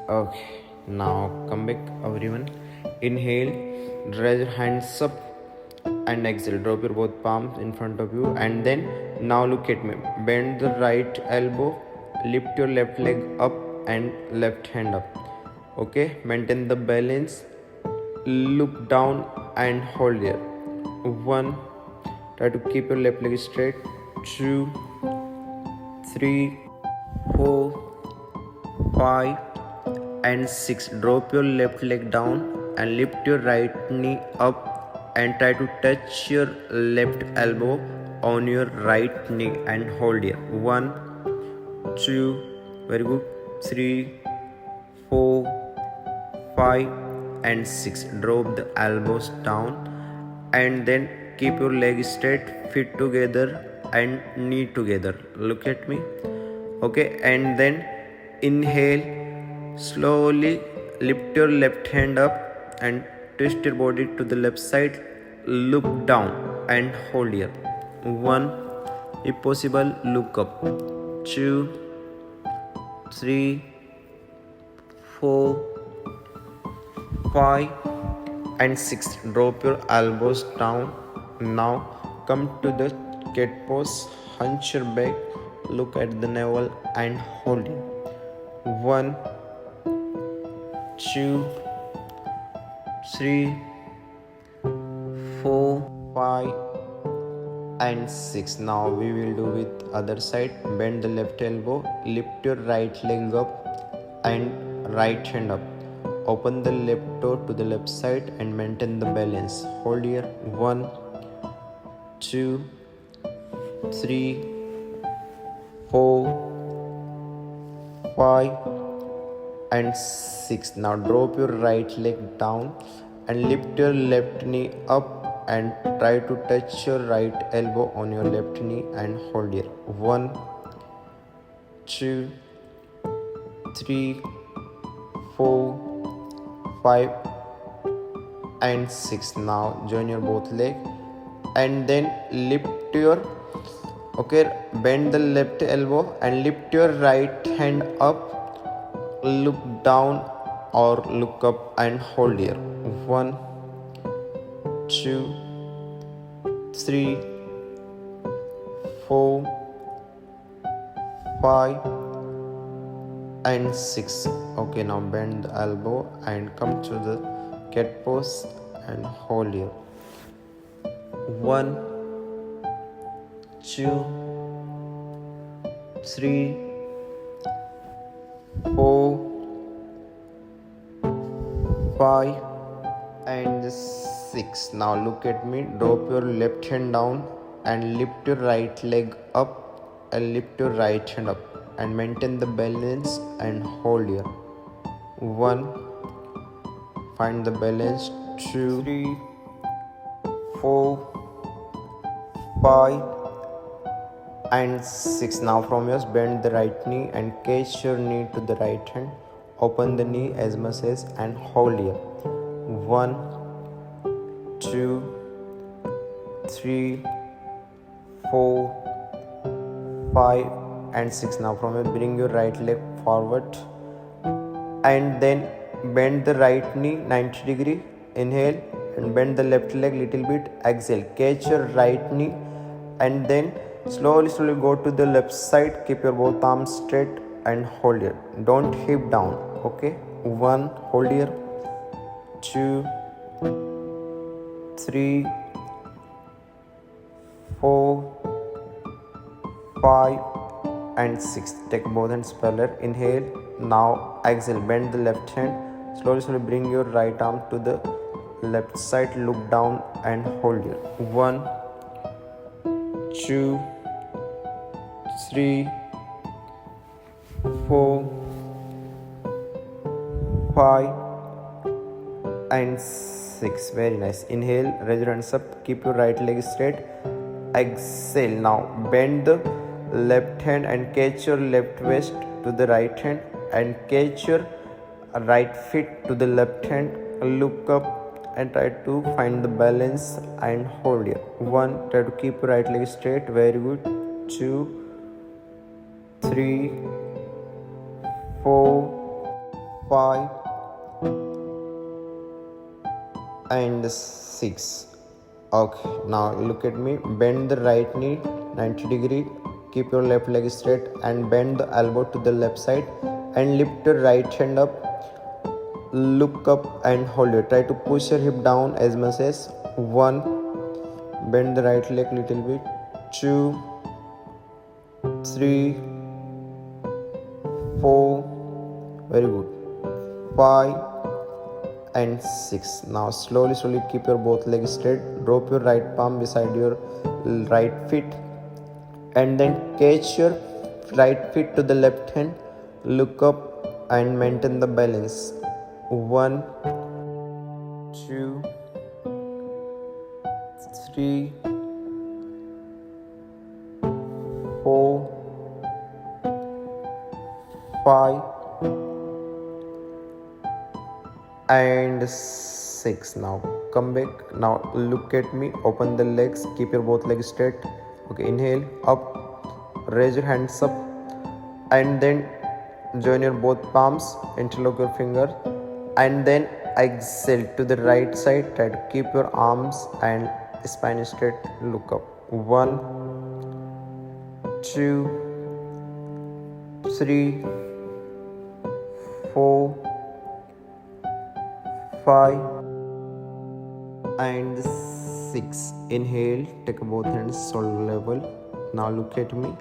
Okay, now come back everyone. Inhale, raise your hands up and exhale. Drop your both palms in front of you and then now look at me. Bend the right elbow, lift your left leg up and left hand up. Okay, maintain the balance. Look down and hold here. One, try to keep your left leg straight. Two, three, four, 5 and 6. Drop your left leg down and lift your right knee up and try to touch your left elbow on your right knee and hold here. 1, 2, very good. 3, 4, 5 and 6. Drop the elbows down and then keep your leg straight, feet together and knee together. Look at me. Okay, and then inhale, slowly lift your left hand up and twist your body to the left side. Look down and hold here. 1, if possible look up. 2, 3, 4, 5 and 6. Drop your elbows down. Now come to the cat pose. Hunch your back, look at the navel and hold it. 1, 2, 3, 4, 5 and 6. Now we will do with other side. Bend the left elbow, lift your right leg up and right hand up. Open the left toe to the left side and maintain the balance. Hold here. 1, 2, 3, 4, 5 and 6. Now drop your right leg down and lift your left knee up and try to touch your right elbow on your left knee and hold here. 1, 2, 3, 4, 5 and 6. Now join your both leg and then lift your bend the left elbow and lift your right hand up. Look down or look up and hold here. 1, 2, 3, 4, 5 and 6. Okay, now bend the elbow and come to the cat pose and hold here. 1, 2, 3, 4, 5 and 6. Now look at me. Drop your left hand down and lift your right leg up and lift your right hand up and maintain the balance and hold here. 1, find the balance. 2, 3, 4, 5 and 6. Now from yours, bend the right knee and catch your knee to the right hand. Open the knee as much as and hold here. 1, 2, 3, 4, 5 and 6. Now from here, bring your right leg forward and then bend the right knee 90 degree. Inhale and bend the left leg little bit. Exhale, catch your right knee and then slowly go to the left side. Keep your both arms straight and hold here. Don't hip down. Okay, 1, hold here. 2, 3, 4, 5 and 6. Take both hands parallel. Inhale. Now exhale, bend the left hand. Slowly bring your right arm to the left side. Look down and hold here. 1, 2, 3, 4, 5 and 6. Very nice. Inhale, raise your hands up, keep your right leg straight. Exhale. Now bend the left hand and catch your left waist to the right hand and catch your right foot to the left hand. Look up and try to find the balance and hold here. 1, try to keep your right leg straight. Very good. 2, 3, 4, 5 and 6. Okay, now look at me. Bend the right knee 90 degree. Keep your left leg straight and bend the elbow to the left side and lift your right hand up. Look up and hold it. Try to push your hip down as much as 1. Bend the right leg little bit. 2, 3, 4. Very good. 5 and 6. Now slowly keep your both legs straight. Drop your right palm beside your right feet and then catch your right feet to the left hand. Look up and maintain the balance. 1, 2, 3, 4, 5 and 6. Now come back. Now look at me. Open the legs. Keep your both legs straight. Okay, inhale up, raise your hands up and then join your both palms, interlock your finger and then exhale to the right side. Try to keep your arms and spine straight. Look up. 1, 2, 3, 4, 5 and 6. Inhale, take both hands shoulder level. Now look at me.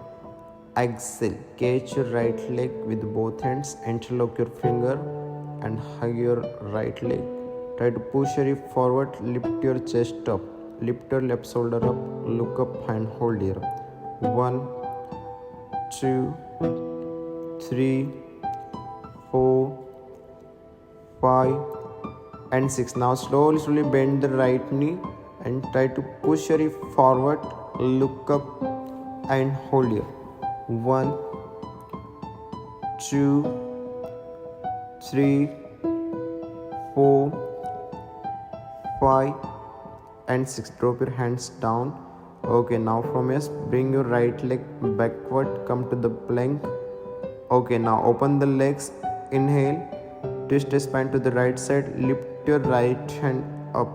Exhale, catch your right leg with both hands, interlock your finger and hug your right leg. Try to push your hip forward, lift your chest up, lift your left shoulder up, look up and hold here. 1, 2, 3, 4, 5 and 6. Now slowly bend the right knee and try to push your hip forward, look up and hold here. 1, 2, 3, 4, 5 and 6. Drop your hands down. Okay, now from here bring your right leg backward, come to the plank. Okay, now open the legs. Inhale, twist the spine to the right side, lift your right hand up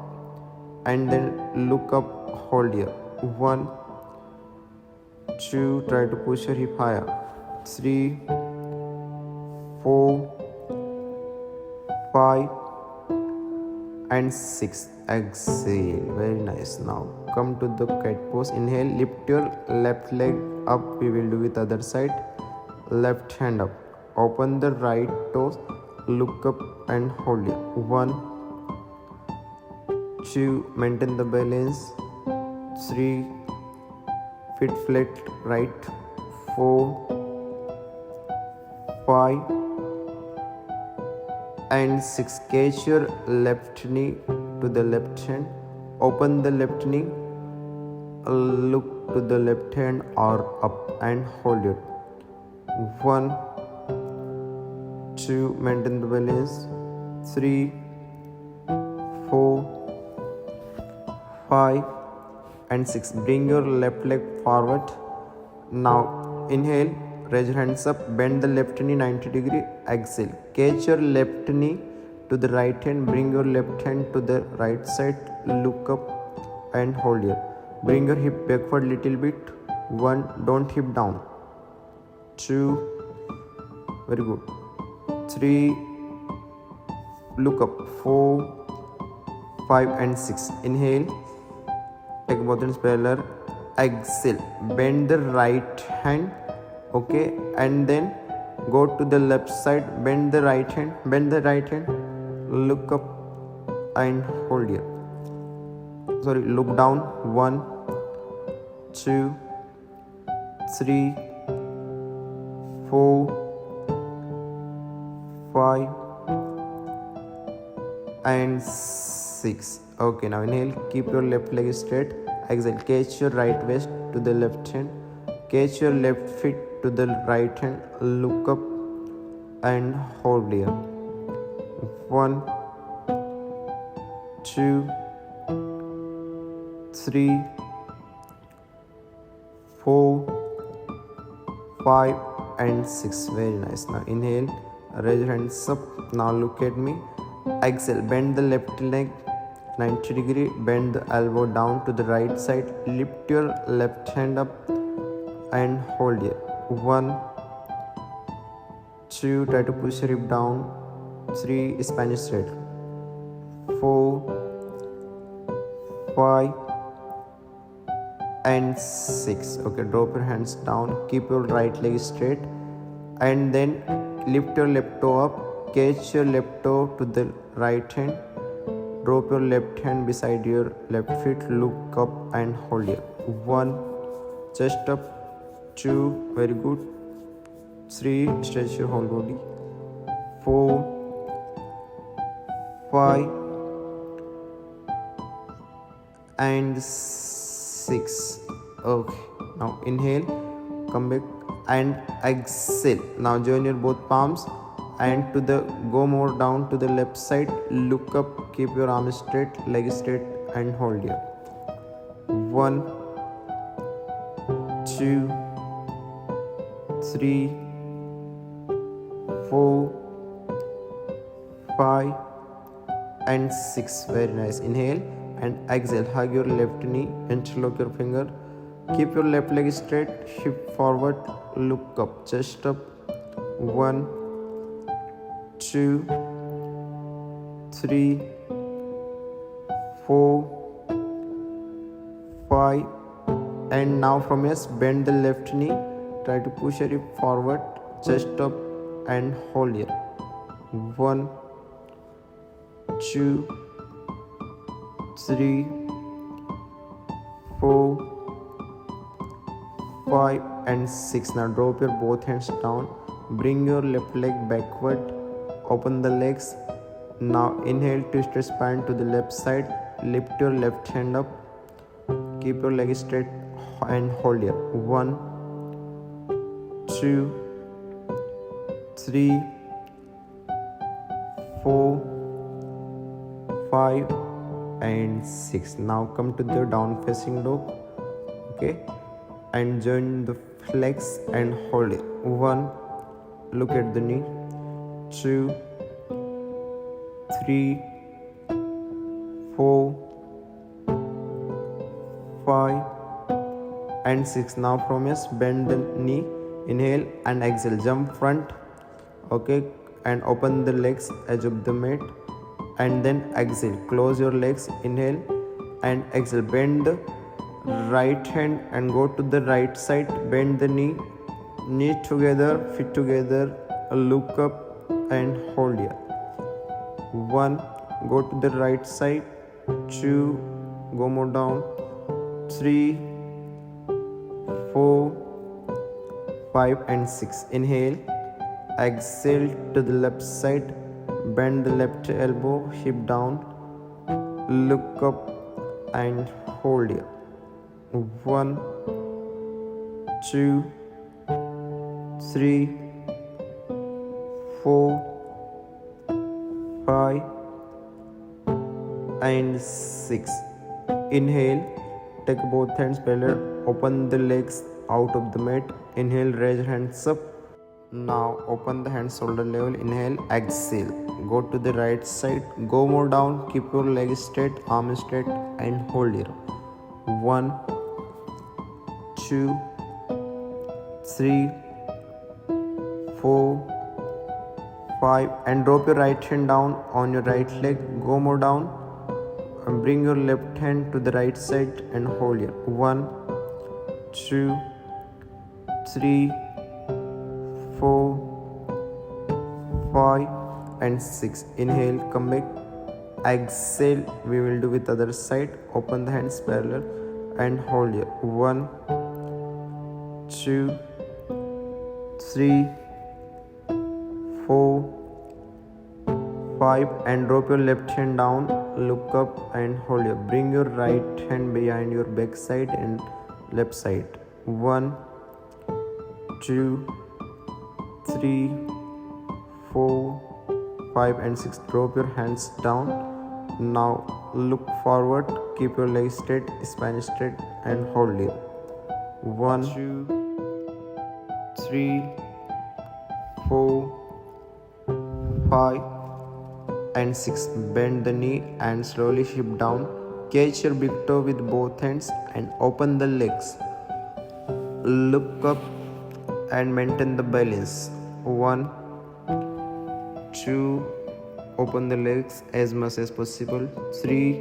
and then look up, hold here. 1, 2, try to push your hip higher. 3, 4, 5 and 6. Exhale. Very nice. Now come to the cat pose. Inhale, lift your left leg up. We will do with other side. Left hand up. Open the right toes. Look up and hold it. 1, 2, maintain the balance. 3, feet flat right. 4, 5 and 6. Catch your left knee to the left hand. Open the left knee. Look to the left hand or up and hold it. 1, 2, maintain the balance. 3, 4, 5 and 6. Bring your left leg forward. Now inhale, raise your hands up, bend the left knee 90 degree. Exhale, catch your left knee to the right hand, bring your left hand to the right side, look up and hold here. Bring your hip backward little bit. 1, don't hip down. 2, very good. 3, look up. 4, 5 and 6. Inhale, take both hands parallel. Exhale, bend the right hand. Okay, and then go to the left side, bend the right hand, look up and hold here. Sorry, look down. 1, 2, 3, 4, 5 and 6. Okay, now inhale, keep your left leg straight. Exhale, catch your right waist to the left hand, catch your left feet to the right hand, look up and hold here. 1, 2, 3, 4, 5 and 6. Very nice. Now inhale, raise your hands up. Now look at me. Exhale, bend the left leg 90 degree, bend the elbow down to the right side, lift your left hand up and hold here. 1, 2, try to push your hip down. 3, Spanish straight. 4, 5 and 6. Okay, drop your hands down, keep your right leg straight and then lift your left toe up, catch your left toe to the right hand, drop your left hand beside your left feet, look up and hold here. 1, chest up. 2, very good. 3, stretch your whole body. 4, 5 and 6. Okay, now inhale, come back and exhale. Now join your both palms and go more down to the left side, look up, keep your arms straight, leg straight and hold here. 1, 2, 3, 4, 5 and 6. Very nice. Inhale and exhale. Hug your left knee, interlock your finger, keep your left leg straight, hip forward, look up, chest up. 1, 2, 3, 4, 5 and now from here bend the left knee, try to push your hip forward, chest up and hold here. 1, 2, 3, 4, 5 and 6. Now drop your both hands down, bring your left leg backward, open the legs. Now inhale, twist your spine to the left side, lift your left hand up, keep your leg straight and hold here. 1, 2, 3, 4, 5 and 6. Now come to the down facing dog. Okay, and join the legs and hold it. 1, look at the knee. 2, 3, 4, 5 and 6. Now from here bend the knee, inhale and exhale, jump front. Okay, and open the legs edge of the mat and then exhale, close your legs, inhale and exhale, bend the right hand and go to the right side, bend the knee together, feet together, look up and hold here. 1, go to the right side. 2, go more down. 3, 4, 5 and 6. Inhale, exhale to the left side, bend the left elbow, hip down, look up and hold here. 1, 2, 3, 4, 5 and 6. Inhale, take both hands parallel, open the legs out of the mat. Inhale, raise your hands up. Now open the hands shoulder level. Inhale, exhale, go to the right side, go more down, keep your leg straight, arm straight and hold here. 1, 2, 3, 4, 5 and drop your right hand down on your right leg, go more down and bring your left hand to the right side and hold here. 1, 2, 3, 4, 5 and 6. Inhale, come back, exhale, we will do with other side. Open the hands parallel and hold here. 1, 2, 3, 4, 5 and drop your left hand down, look up and hold here. Bring your right hand behind your back side and left side. 1, 2, 3, 4, 5 and 6. Drop your hands down. Now look forward, keep your legs straight, spine straight and hold here. 1, 2, 3, 4, 5 and 6. Bend the knee and slowly shift down. Catch your big toe with both hands and open the legs. Look up and maintain the balance. 1, 2, open the legs as much as possible. 3,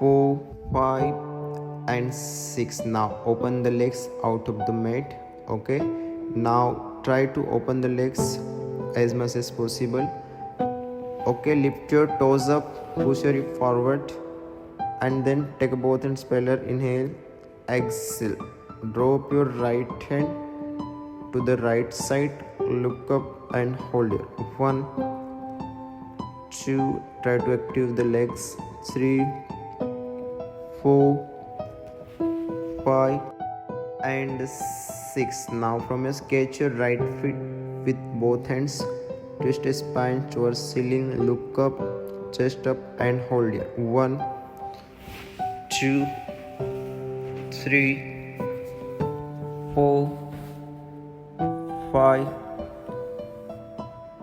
4, 5 and 6. Now open the legs out of the mat. Okay, now try to open the legs as much as possible. Okay, lift your toes up, push your hip forward, and then take both hands parallel. Inhale, exhale. Drop your right hand to the right side, look up and hold it. 1, 2, try to active the legs. 3, 4, 5 and 6. Now from your sketch your right foot with both hands. Twist your spine towards ceiling, look up, chest up and hold it. 1, 2, 3, 4, 5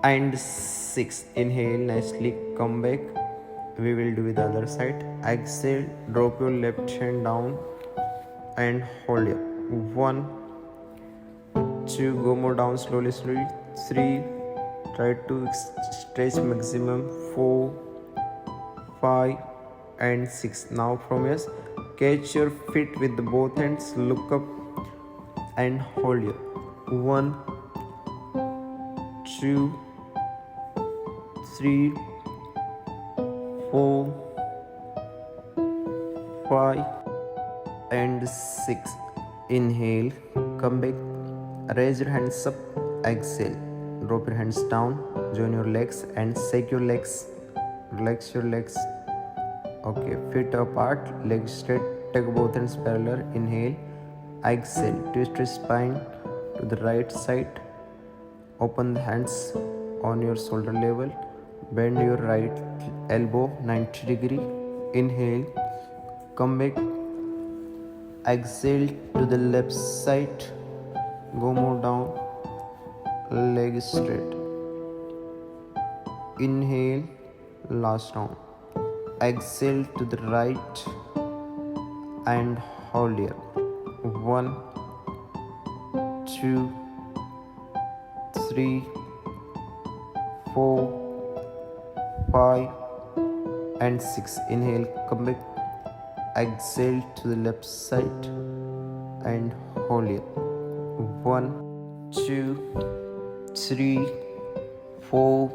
and 6. Inhale, nicely come back. We will do with the other side. Exhale, drop your left hand down and hold it. 1, 2, go more down slowly. 3, try to stretch maximum. 4, 5 and 6. Now from here, catch your feet with both hands, look up and hold it. 1, 2, 3, 4, 5 and 6. Inhale, come back, raise your hands up, exhale, drop your hands down, join your legs and shake your legs, relax your legs. Okay, feet apart, legs straight, take both hands parallel. Inhale, exhale, twist your spine to the right side, open the hands on your shoulder level, bend your right elbow 90 degree. Inhale, come back, exhale to the left side, go more down, leg straight. Inhale, last round. Exhale to the right and hold here. 1, 2, 3, 4, 5 and 6. Inhale, come back, exhale to the left side and hold here. 1, 2, 3, 4,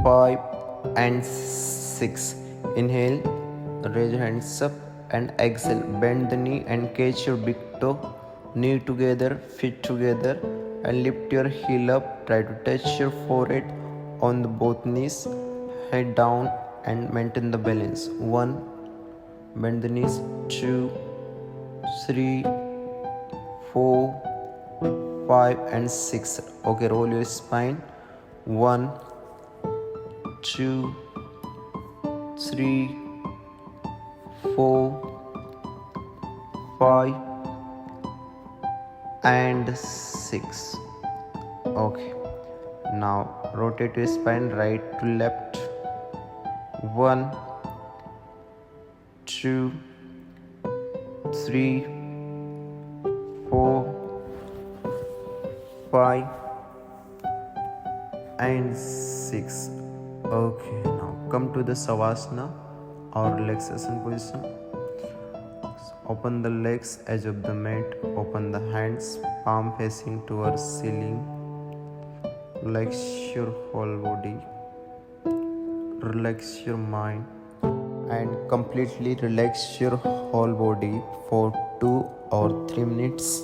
5 and 6. Inhale, raise your hands up and exhale. Bend the knee and catch your big toe, knee together, feet together and lift your heel up. Try to touch your forehead on the both knees, head down and maintain the balance. 1, bend the knees. 2, 3, 4, 5 and 6. Okay, roll your spine. 1, 2, 3, 4, 5 and 6. Okay, now rotate your spine right to left. 1, 2, 3, 4, 5 and 6. Okay, now come to the Savasana or relaxation position. Open the legs, edge of the mat, open the hands, palm facing towards ceiling. Relax your whole body, relax your mind and completely relax your whole body for 2 or 3 minutes.